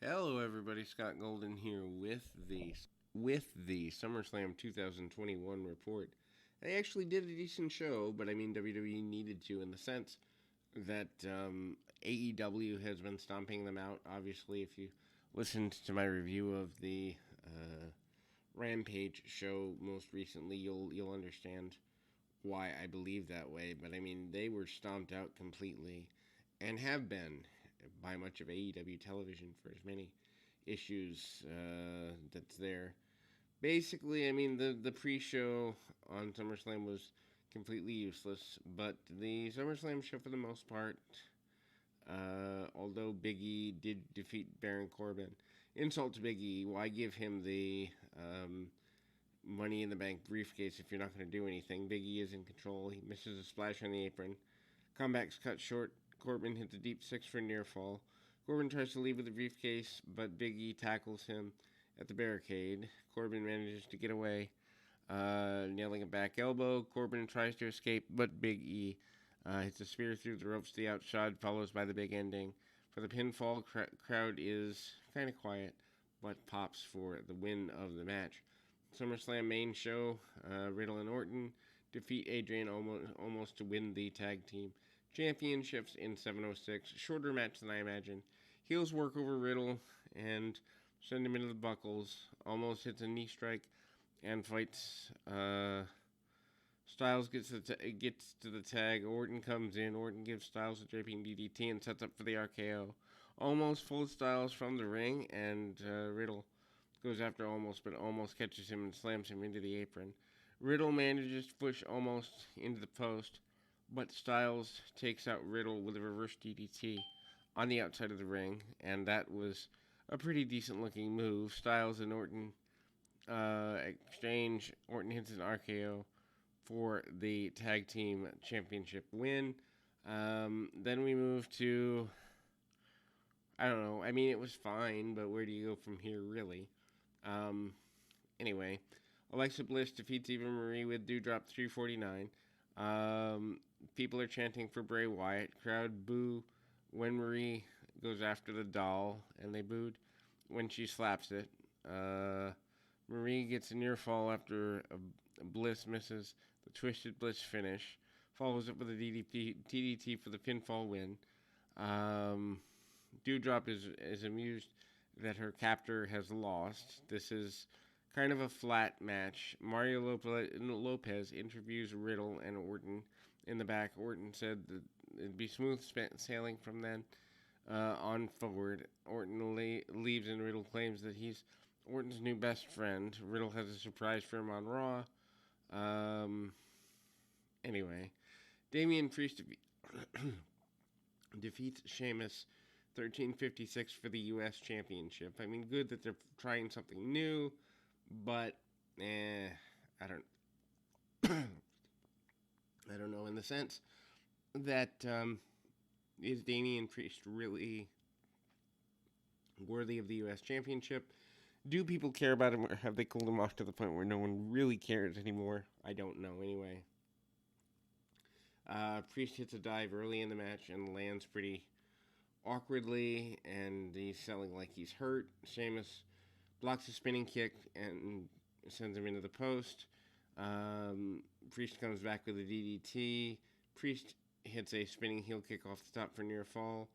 Hello, everybody. Scott Golden here with the SummerSlam 2021 report. They actually did a decent show, but I mean WWE needed to in the sense that AEW has been stomping them out. Obviously, if you listened to my review of the Rampage show most recently, you'll understand why I believe that way. But I mean, they were stomped out completely, and have been by much of AEW television for as many issues that's there. Basically, I mean, the pre-show on SummerSlam was completely useless, but the SummerSlam show, for the most part, although Big E did defeat Baron Corbin, insult to Big E. Why give him the Money in the Bank briefcase if you're not going to do anything? Big E is in control. He misses a splash on the apron. Comeback's cut short. Corbin hits a deep six for near fall. Corbin tries to leave with the briefcase, but Big E tackles him at the barricade. Corbin manages to get away, nailing a back elbow. Corbin tries to escape, but Big E hits a spear through the ropes to the outside, follows by the big ending. For the pinfall, crowd is kind of quiet, but pops for the win of the match. SummerSlam main show, Riddle and Orton defeat Adrian almost to win the tag team championships in 7:06. Shorter match than I imagined. Heels work over Riddle and send him into the buckles. Almost hits a knee strike and fights. Styles gets to the tag. Orton comes in. Orton gives Styles a draping DDT and sets up for the RKO. Almost pulls Styles from the ring, and Riddle goes after Almost, but Almost catches him and slams him into the apron. Riddle manages to push Almost into the post, but Styles takes out Riddle with a reverse DDT on the outside of the ring, and that was a pretty decent looking move. Styles and Orton exchange. Orton hits an RKO for the tag team championship win. Then we move to, I don't know. I mean, it was fine, but where do you go from here, really? Um, anyway, Alexa Bliss defeats Eva Marie with Dewdrop 349. People are chanting for Bray Wyatt. Crowd boo when Marie goes after the doll, and they booed when she slaps it. Marie gets a near fall after Bliss misses the Twisted Bliss finish. Follows up with a DDT for the pinfall win. Dewdrop is amused that her captor has lost. This is kind of a flat match. Mario Lopez interviews Riddle and Orton in the back. Orton said that it'd be smooth sailing from then on forward. Orton leaves, and Riddle claims that he's Orton's new best friend. Riddle has a surprise for him on Raw. Anyway, Damian Priest defeats Sheamus 13:56 for the U.S. Championship. I mean, good that they're trying something new, but I don't, I don't know. In the sense that is Damian Priest really worthy of the U.S. Championship? Do people care about him, or have they cooled him off to the point where no one really cares anymore? I don't know. Anyway, Priest hits a dive early in the match and lands pretty awkwardly, and he's selling like he's hurt. Sheamus blocks a spinning kick and sends him into the post. Priest comes back with a DDT. Priest hits a spinning heel kick off the top for near fall.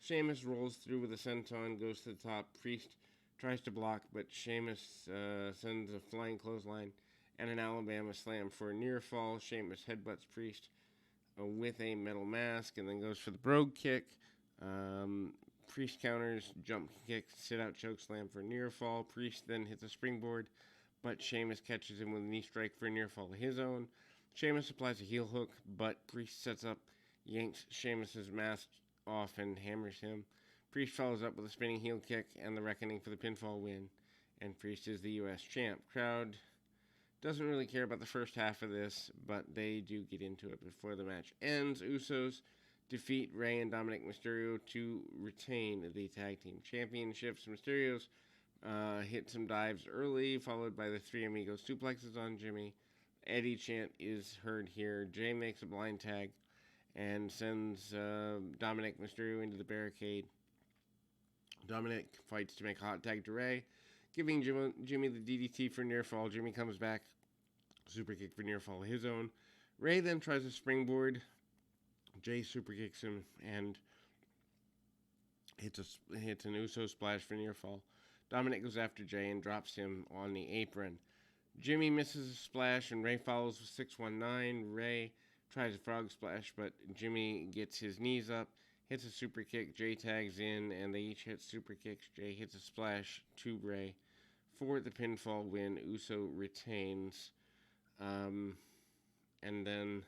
Sheamus rolls through with a senton, goes to the top. Priest tries to block, but Sheamus sends a flying clothesline and an Alabama slam for a near fall. Sheamus headbutts Priest with a metal mask and then goes for the brogue kick. Priest counters, jump kick, sit out choke slam for a near fall. Priest then hits a springboard, but Sheamus catches him with a knee strike for a near fall of his own. Sheamus applies a heel hook, but Priest sets up, yanks Sheamus's mask off, and hammers him. Priest follows up with a spinning heel kick and the Reckoning for the pinfall win, and Priest is the U.S. champ. Crowd doesn't really care about the first half of this, but they do get into it before the match ends. Usos defeat Rey and Dominic Mysterio to retain the tag team championships. Mysterio's hit some dives early, followed by the Three Amigos suplexes on Jimmy. Eddie chant is heard here. Jay makes a blind tag and sends Dominic Mysterio into the barricade. Dominic fights to make a hot tag to Ray, giving Jimmy the DDT for near fall. Jimmy comes back, super kick for near fall of his own. Ray then tries a springboard. Jay super kicks him and hits an Uso splash for near fall. Dominic goes after Jay and drops him on the apron. Jimmy misses a splash and Ray follows with 619. Ray tries a frog splash, but Jimmy gets his knees up, hits a super kick. Jay tags in, and they each hit super kicks. Jay hits a splash to Ray for the pinfall win. Uso retains. And then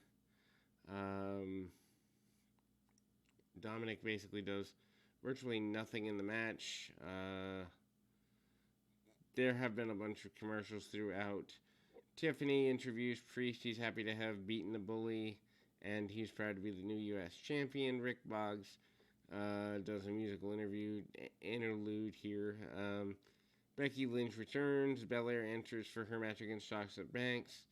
Dominic basically does virtually nothing in the match. There have been a bunch of commercials throughout. Tiffany interviews Priest. He's happy to have beaten the bully, and he's proud to be the new U.S. champion. Rick Boggs does a musical interlude here. Becky Lynch returns. Belair enters for her match against Sasha Banks.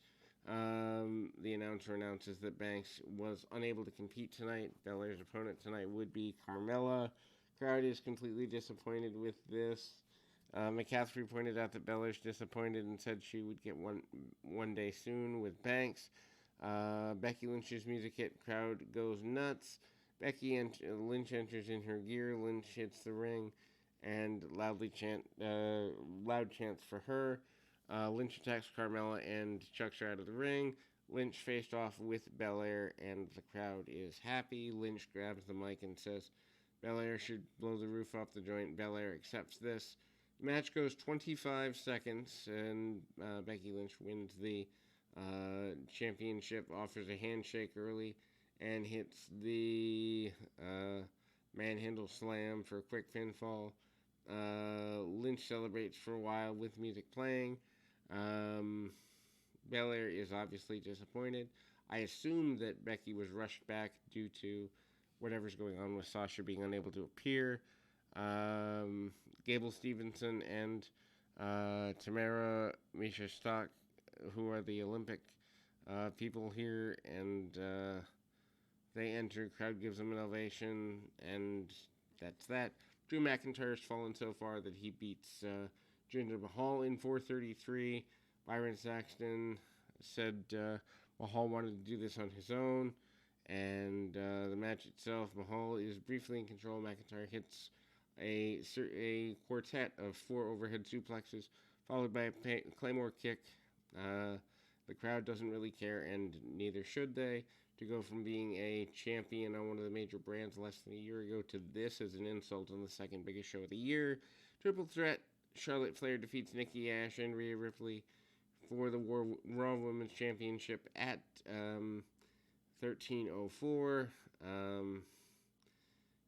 The announcer announces that Banks was unable to compete tonight. Belair's opponent tonight would be Carmella. Crowd is completely disappointed with this. McCaffrey pointed out that Belair's disappointed and said she would get one day soon with Banks. Becky Lynch's music hit. Crowd goes nuts. Lynch enters in her gear. Lynch hits the ring and loud chants for her. Lynch attacks Carmella and chucks her out of the ring. Lynch faced off with Belair, and the crowd is happy. Lynch grabs the mic and says Belair should blow the roof off the joint. Belair accepts this. The match goes 25 seconds, and Becky Lynch wins the championship, offers a handshake early, and hits the manhandle slam for a quick pinfall. Lynch celebrates for a while with music playing. Belair is obviously disappointed. I assume that Becky was rushed back due to whatever's going on with Sasha being unable to appear. Gable Stevenson and Tamara Misha Stock, who are the Olympic people here, and they enter. Crowd gives them an ovation, and that's that. Drew McIntyre's fallen so far that he beats Jinder Mahal in 4:33. Byron Saxton said Mahal wanted to do this on his own, and the match itself, Mahal is briefly in control. McIntyre hits a quartet of 4 overhead suplexes, followed by a Claymore kick. The crowd doesn't really care, and neither should they. To go from being a champion on one of the major brands less than a year ago to this as an insult on the second biggest show of the year. Triple threat, Charlotte Flair defeats Nikki Ash and Rhea Ripley for the Raw Women's Championship at 13:04.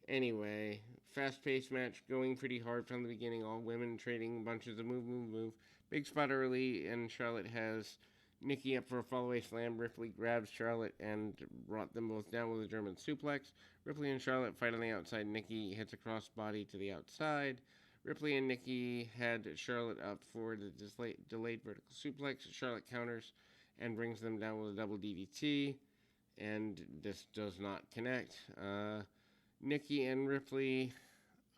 Anyway, fast-paced match, going pretty hard from the beginning. All women trading bunches of move. Big spot early, and Charlotte has Nikki up for a fallaway slam. Ripley grabs Charlotte and brought them both down with a German suplex. Ripley and Charlotte fight on the outside. Nikki hits a crossbody to the outside. Ripley and Nikki had Charlotte up for the delayed vertical suplex. Charlotte counters and brings them down with a double DDT, and this does not connect. Nikki and Ripley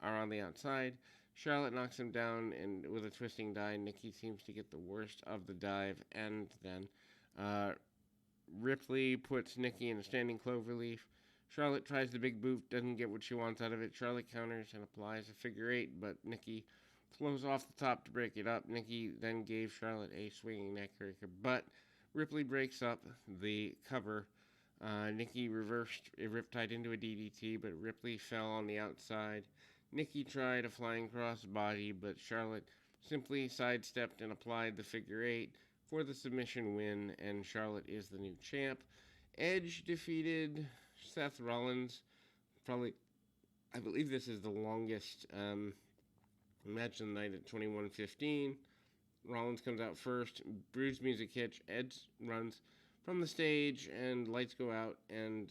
are on the outside. Charlotte knocks him down and with a twisting dive. Nikki seems to get the worst of the dive, and then Ripley puts Nikki in a standing cloverleaf. Charlotte tries the big boot, doesn't get what she wants out of it. Charlotte counters and applies a figure 8, but Nikki flows off the top to break it up. Nikki then gave Charlotte a swinging neckbreaker, but Ripley breaks up the cover. Nikki reversed a riptide into a DDT, but Ripley fell on the outside. Nikki tried a flying crossbody, but Charlotte simply sidestepped and applied the figure 8 for the submission win, and Charlotte is the new champ. Edge defeated Seth Rollins. I believe this is the longest match of the night at 21:15. Rollins comes out first, Bruce music hits, Edge runs from the stage, and lights go out, and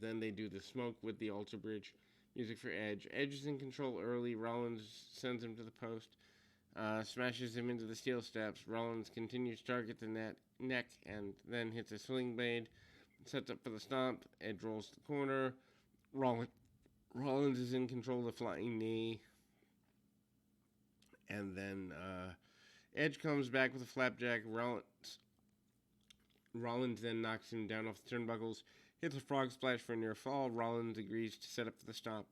then they do the smoke with the altar bridge music for Edge. Edge is in control early. Rollins sends him to the post, smashes him into the steel steps. Rollins continues to target the neck, and then hits a swing blade, sets up for the stomp. Edge rolls to the corner. Rollins is in control of the flying knee, and then Edge comes back with a flapjack. Rollins then knocks him down off the turnbuckles, hits a frog splash for a near fall. Rollins agrees to set up for the stomp,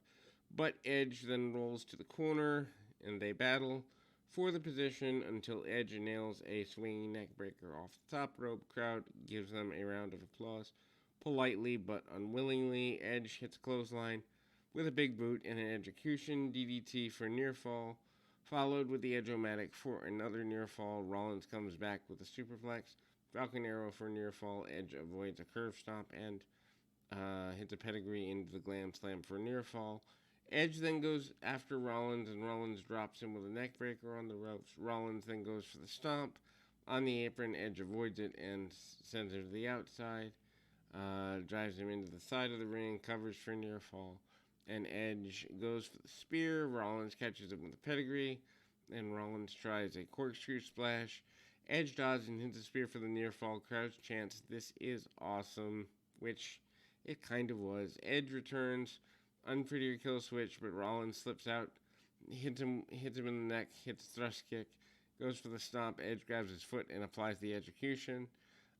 but Edge then rolls to the corner, and they battle for the position until Edge nails a swinging neckbreaker off the top rope. Crowd gives them a round of applause. Politely but unwillingly, Edge hits a clothesline with a big boot and an execution DDT for a near fall, followed with the Edge-O-Matic for another near fall. Rollins comes back with a superplex, Falcon Arrow for a near fall. Edge avoids a curve stomp and hits a pedigree into the Glam Slam for a near fall. Edge then goes after Rollins, and Rollins drops him with a neckbreaker on the ropes. Rollins then goes for the stomp on the apron. Edge avoids it and sends him to the outside. Drives him into the side of the ring, covers for a near fall, and Edge goes for the spear. Rollins catches him with a pedigree, and Rollins tries a corkscrew splash. Edge dodges and hits a spear for the near fall. Crowd chants, "This is awesome," which it kind of was. Edge returns, unprettier kill switch, but Rollins slips out, hits him in the neck, hits a thrust kick, goes for the stomp. Edge grabs his foot and applies the execution.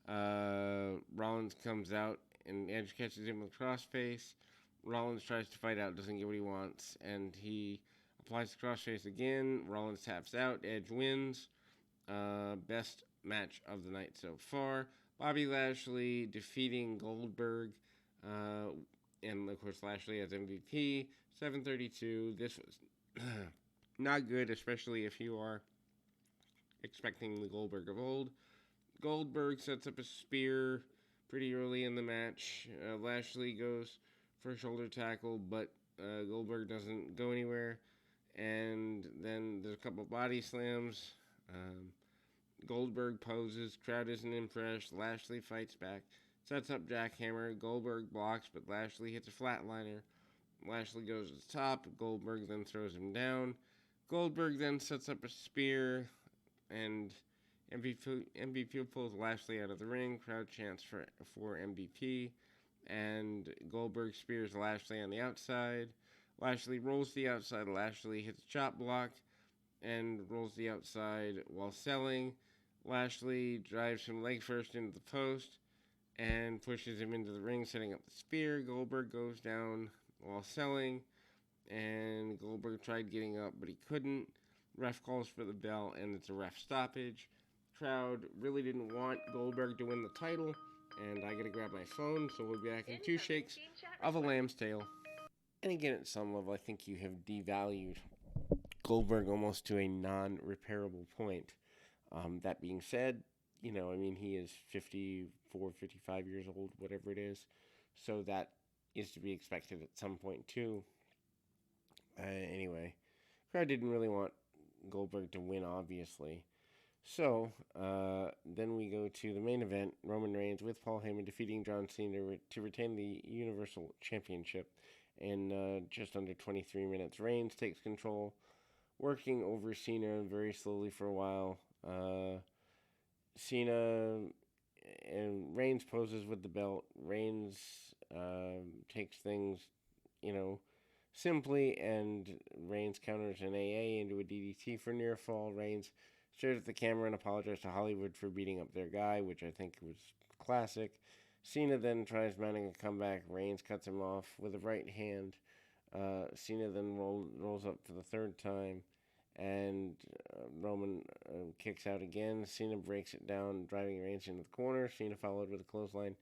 Rollins comes out, and Edge catches him with a crossface. Rollins tries to fight out, doesn't get what he wants, and he applies the crossface again. Rollins taps out. Edge wins. Best match of the night so far. Bobby Lashley defeating Goldberg, and of course Lashley as MVP. 7:32. This was not good, especially if you are expecting the Goldberg of old. Goldberg sets up a spear pretty early in the match. Lashley goes for a shoulder tackle, but Goldberg doesn't go anywhere. And then there's a couple body slams. Goldberg poses. Crowd isn't impressed. Lashley fights back. Sets up jackhammer. Goldberg blocks, but Lashley hits a flatliner. Lashley goes to the top. Goldberg then throws him down. Goldberg then sets up a spear, and MVP pulls Lashley out of the ring. Crowd chants for MVP, and Goldberg spears Lashley on the outside. Lashley rolls to the outside. Lashley hits a chop block and rolls the outside while selling. Lashley drives him leg first into the post and pushes him into the ring, setting up the spear. Goldberg goes down while selling, and Goldberg tried getting up, but he couldn't. Ref calls for the bell, and it's a ref stoppage. Crowd really didn't want Goldberg to win the title, and I gotta grab my phone, so we'll be back in 2 shakes of a lamb's tail. And again, at some level, I think you have devalued Goldberg almost to a non-repairable point. That being said, he is 54, 55 years old, whatever it is, so that is to be expected at some point too. Anyway, crowd didn't really want Goldberg to win, obviously. So, then we go to the main event, Roman Reigns with Paul Heyman defeating John Cena to retain the Universal Championship in just under 23 minutes. Reigns takes control, working over Cena very slowly for a while. Cena and Reigns poses with the belt. Reigns takes things, simply, and Reigns counters an AA into a DDT for near fall. Reigns stares at the camera and apologizes to Hollywood for beating up their guy, which I think was classic. Cena then tries mounting a comeback. Reigns cuts him off with a right hand. Cena then rolls up for the third time, and Roman kicks out again. Cena breaks it down, driving Reigns into the corner. Cena followed with a clothesline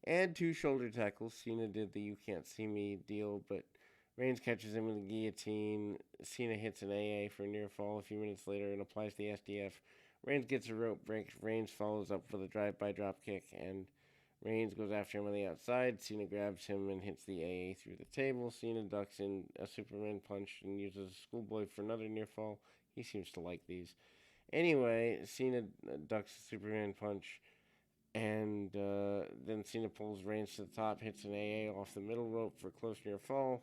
and 2 shoulder tackles. Cena did the "you can't see me" deal, but Reigns catches him with a guillotine. Cena hits an AA for a near fall a few minutes later and applies the SDF. Reigns gets a rope break. Reigns follows up for the drive-by drop kick, and Reigns goes after him on the outside. Cena grabs him and hits the AA through the table. Cena ducks in a Superman punch and uses a schoolboy for another near fall. He seems to like these. Anyway, Cena ducks a Superman punch, and then Cena pulls Reigns to the top, hits an AA off the middle rope for a close near fall.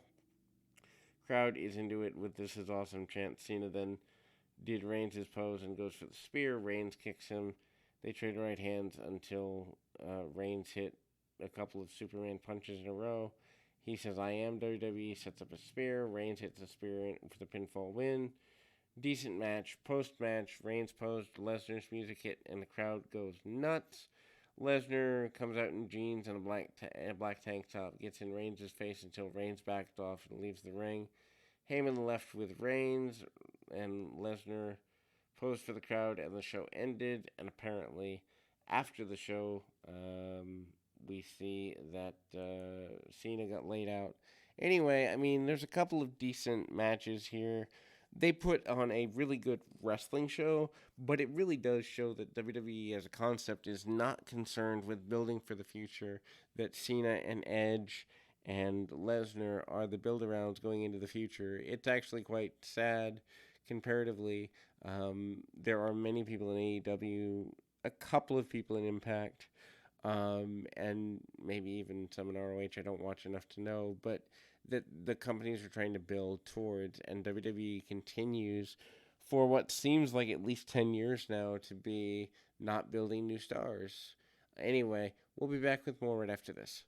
Crowd is into it with "this is awesome" chant. Cena then did Reigns' pose and goes for the spear. Reigns kicks him. They trade right hands until Reigns hit a couple of Superman punches in a row. He says, I am WWE, sets up a spear. Reigns hits a spear for the pinfall win. Decent match. Post-match, Reigns posed, Lesnar's music hit, and the crowd goes nuts. Lesnar comes out in jeans and a black tank top, gets in Reigns' face until Reigns backed off and leaves the ring. Heyman left with Reigns, and Lesnar posed for the crowd, and the show ended. And apparently, after the show, we see that Cena got laid out. Anyway, I mean, there's a couple of decent matches here. They put on a really good wrestling show, but it really does show that WWE as a concept is not concerned with building for the future, that Cena and Edge and Lesnar are the build-arounds going into the future. It's actually quite sad comparatively. There are many people in AEW, a couple of people in Impact, and maybe even some in ROH. I don't watch enough to know, but that the companies are trying to build towards, and WWE continues for what seems like at least 10 years now to be not building new stars. Anyway, we'll be back with more right after this.